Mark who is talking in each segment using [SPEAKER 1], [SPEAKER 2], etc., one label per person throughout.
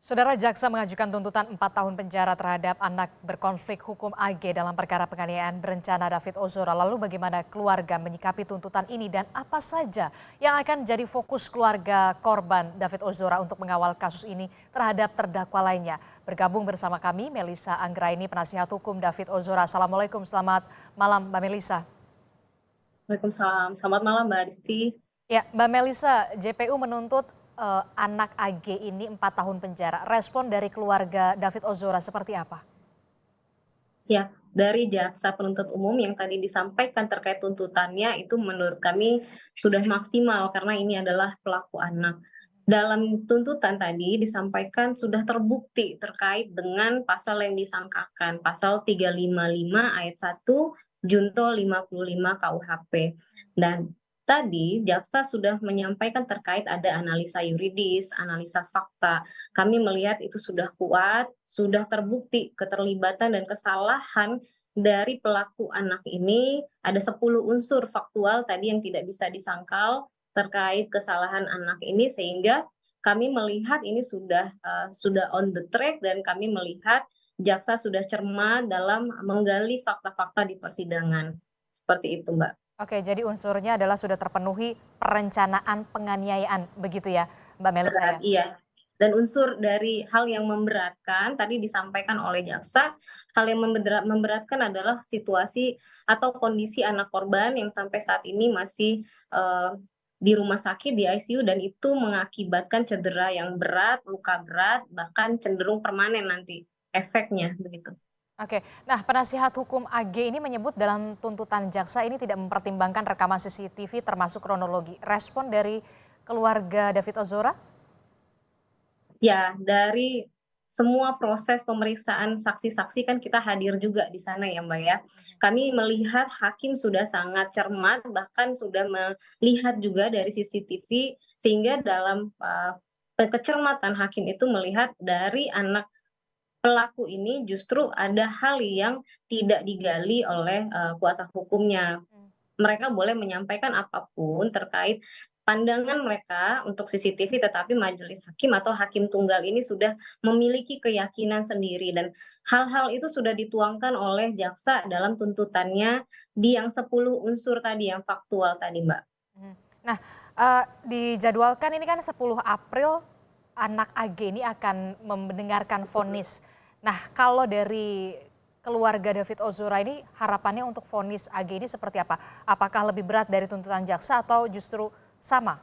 [SPEAKER 1] Saudara jaksa mengajukan tuntutan 4 tahun penjara terhadap anak berkonflik hukum AG dalam perkara penganiayaan berencana David Ozora. Lalu bagaimana keluarga menyikapi tuntutan ini dan apa saja yang akan jadi fokus keluarga korban David Ozora untuk mengawal kasus ini terhadap terdakwa lainnya. Bergabung bersama kami Melisa Anggraini, penasihat hukum David Ozora. Assalamualaikum, selamat malam Mbak Melisa.
[SPEAKER 2] Waalaikumsalam. Selamat malam Mbak Adisti.
[SPEAKER 1] Ya, Mbak Melisa, JPU menuntut anak AG ini 4 tahun penjara. Respon dari keluarga David Ozora seperti apa?
[SPEAKER 2] Ya, dari jaksa penuntut umum yang tadi disampaikan terkait tuntutannya itu menurut kami sudah maksimal karena ini adalah pelaku anak. Dalam tuntutan tadi disampaikan sudah terbukti terkait dengan pasal yang disangkakan, pasal 355 ayat 1 Junto 55 KUHP. Dan tadi jaksa sudah menyampaikan terkait ada analisa yuridis, analisa fakta. Kami melihat itu sudah kuat, sudah terbukti keterlibatan dan kesalahan dari pelaku anak ini, ada 10 unsur faktual tadi yang tidak bisa disangkal terkait kesalahan anak ini, sehingga kami melihat ini sudah on the track dan kami melihat jaksa sudah cermat dalam menggali fakta-fakta di persidangan. Seperti itu, Mbak.
[SPEAKER 1] Oke, jadi unsurnya adalah sudah terpenuhi perencanaan penganiayaan, begitu ya, Mbak Melisa
[SPEAKER 2] Berat,
[SPEAKER 1] ya?
[SPEAKER 2] iya. Dan unsur dari hal yang memberatkan tadi disampaikan oleh jaksa, hal yang memberatkan adalah situasi atau kondisi anak korban yang sampai saat ini masih, di rumah sakit, di ICU dan itu mengakibatkan cedera yang berat, luka berat, bahkan cenderung permanen nanti efeknya, begitu.
[SPEAKER 1] Oke, nah penasihat hukum AG ini menyebut dalam tuntutan jaksa ini tidak mempertimbangkan rekaman CCTV termasuk kronologi. Respon dari keluarga David Ozora?
[SPEAKER 2] Ya, dari semua proses pemeriksaan saksi-saksi kan kita hadir juga di sana ya, Mbak, ya. Kami melihat hakim sudah sangat cermat, bahkan sudah melihat juga dari CCTV, sehingga dalam, kecermatan hakim itu melihat dari anak pelaku ini justru ada hal yang tidak digali oleh, kuasa hukumnya.
[SPEAKER 1] Hmm.
[SPEAKER 2] Mereka boleh menyampaikan apapun terkait pandangan mereka untuk CCTV, tetapi majelis hakim atau hakim tunggal ini sudah memiliki keyakinan sendiri dan hal-hal itu sudah dituangkan oleh jaksa dalam tuntutannya di yang 10 unsur tadi, yang faktual tadi, Mbak.
[SPEAKER 1] Mhm. Nah, dijadwalkan ini kan 10 April anak AG ini akan mendengarkan vonis. Nah, kalau dari keluarga David Ozora ini harapannya untuk vonis AG ini seperti apa? Apakah lebih berat dari tuntutan jaksa atau justru sama?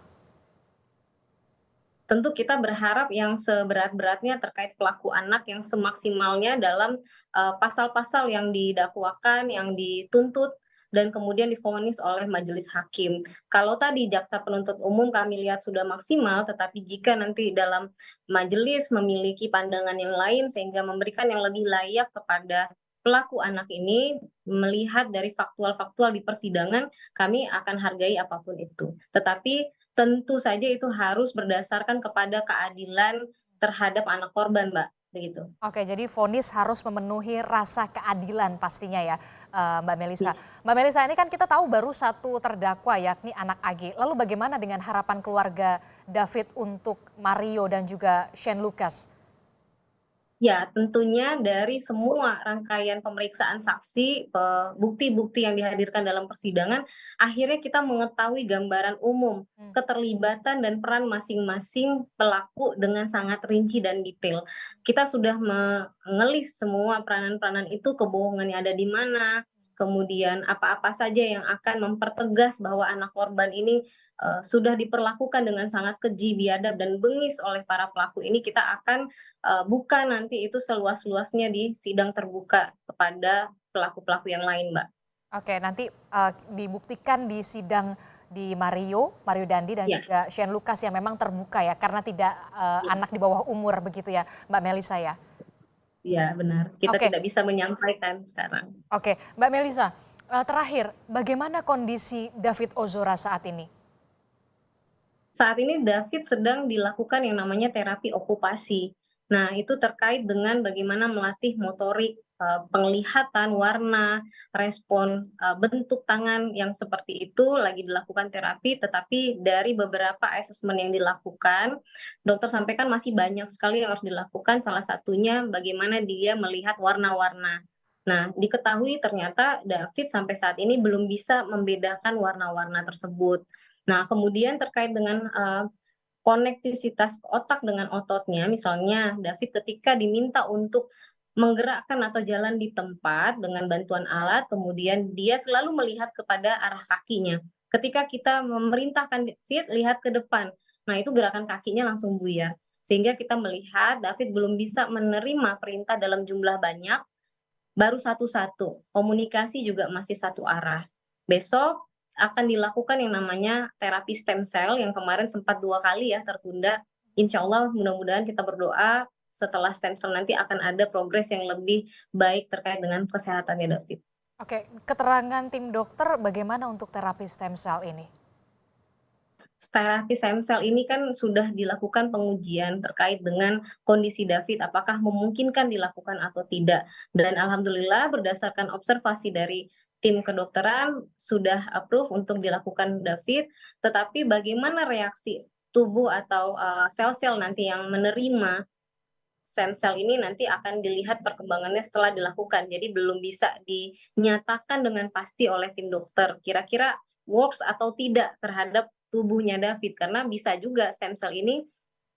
[SPEAKER 2] Tentu kita berharap yang seberat-beratnya terkait pelaku anak yang semaksimalnya dalam, pasal-pasal yang didakwakan, yang dituntut, dan kemudian divonis oleh majelis hakim. Kalau tadi jaksa penuntut umum kami lihat sudah maksimal, tetapi jika nanti dalam majelis memiliki pandangan yang lain sehingga memberikan yang lebih layak kepada pelaku anak ini, melihat dari faktual-faktual di persidangan, kami akan hargai apapun itu. Tetapi tentu saja itu harus berdasarkan kepada keadilan terhadap anak korban, Mbak, begitu.
[SPEAKER 1] Oke, jadi vonis harus memenuhi rasa keadilan pastinya ya, Mbak Melisa.
[SPEAKER 2] Iya.
[SPEAKER 1] Mbak Melisa, ini kan kita tahu baru satu terdakwa yakni anak AG. Lalu bagaimana dengan harapan keluarga David untuk Mario dan juga Shane Lucas?
[SPEAKER 2] Ya, tentunya dari semua rangkaian pemeriksaan saksi, bukti-bukti yang dihadirkan dalam persidangan, akhirnya kita mengetahui gambaran umum,
[SPEAKER 1] Hmm.
[SPEAKER 2] keterlibatan dan peran masing-masing pelaku dengan sangat rinci dan detail. Kita sudah mengelis semua peranan-peranan itu, kebohongan yang ada di mana, kemudian apa-apa saja yang akan mempertegas bahwa anak korban ini, sudah diperlakukan dengan sangat keji, biadab, dan bengis oleh para pelaku ini, kita akan buka nanti itu seluas-luasnya di sidang terbuka kepada pelaku-pelaku yang lain, Mbak.
[SPEAKER 1] Oke, nanti dibuktikan di sidang di Mario Dandi dan
[SPEAKER 2] Iya,
[SPEAKER 1] juga Shane Lucas yang memang terbuka ya, karena tidak
[SPEAKER 2] iya,
[SPEAKER 1] anak di bawah umur begitu ya, Mbak Melisa ya.
[SPEAKER 2] iya benar. Kita
[SPEAKER 1] Oke,
[SPEAKER 2] tidak bisa menyampaikan sekarang.
[SPEAKER 1] oke, Mbak Melisa, terakhir, bagaimana kondisi David Ozora saat ini?
[SPEAKER 2] Saat ini David sedang dilakukan yang namanya terapi okupasi. Nah, itu terkait dengan bagaimana melatih motorik, penglihatan, warna, respon, bentuk tangan yang seperti itu lagi dilakukan terapi, tetapi dari beberapa asesmen yang dilakukan, dokter sampaikan masih banyak sekali yang harus dilakukan, salah satunya bagaimana dia melihat warna-warna. Nah, diketahui ternyata David sampai saat ini belum bisa membedakan warna-warna tersebut. Nah, kemudian terkait dengan, konektisitas otak dengan ototnya, misalnya David ketika diminta untuk menggerakkan atau jalan di tempat dengan bantuan alat, kemudian dia selalu melihat kepada arah kakinya. Ketika kita memerintahkan David lihat ke depan, nah itu gerakan kakinya langsung buyar. Sehingga kita melihat David belum bisa menerima perintah dalam jumlah banyak, baru satu-satu, komunikasi juga masih satu arah. Besok akan dilakukan yang namanya terapi stem cell yang kemarin sempat 2 kali ya tertunda. Insya Allah mudah-mudahan kita berdoa setelah stem cell nanti akan ada progres yang lebih baik terkait dengan kesehatannya David.
[SPEAKER 1] Oke, keterangan tim dokter bagaimana untuk terapi stem cell ini?
[SPEAKER 2] Terapi stem cell ini kan sudah dilakukan pengujian terkait dengan kondisi David, apakah memungkinkan dilakukan atau tidak. Dan alhamdulillah berdasarkan observasi dari tim kedokteran sudah approve untuk dilakukan David, tetapi bagaimana reaksi tubuh atau, sel-sel nanti yang menerima stem cell ini nanti akan dilihat perkembangannya setelah dilakukan. Jadi belum bisa dinyatakan dengan pasti oleh tim dokter, kira-kira works atau tidak terhadap tubuhnya David. Karena bisa juga stem cell ini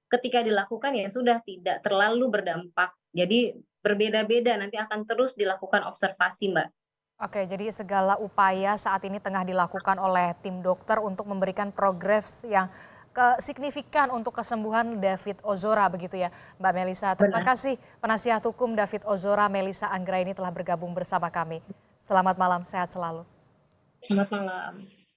[SPEAKER 2] ketika dilakukan ya sudah tidak terlalu berdampak. Jadi berbeda-beda, nanti akan terus dilakukan observasi, Mbak.
[SPEAKER 1] Oke, jadi segala upaya saat ini tengah dilakukan oleh tim dokter untuk memberikan progres yang signifikan untuk kesembuhan David Ozora begitu ya, Mbak Melisa. Terima
[SPEAKER 2] Benar.
[SPEAKER 1] kasih penasihat hukum David Ozora, Melisa Anggraini telah bergabung bersama kami. Selamat malam, sehat selalu.
[SPEAKER 2] Selamat malam.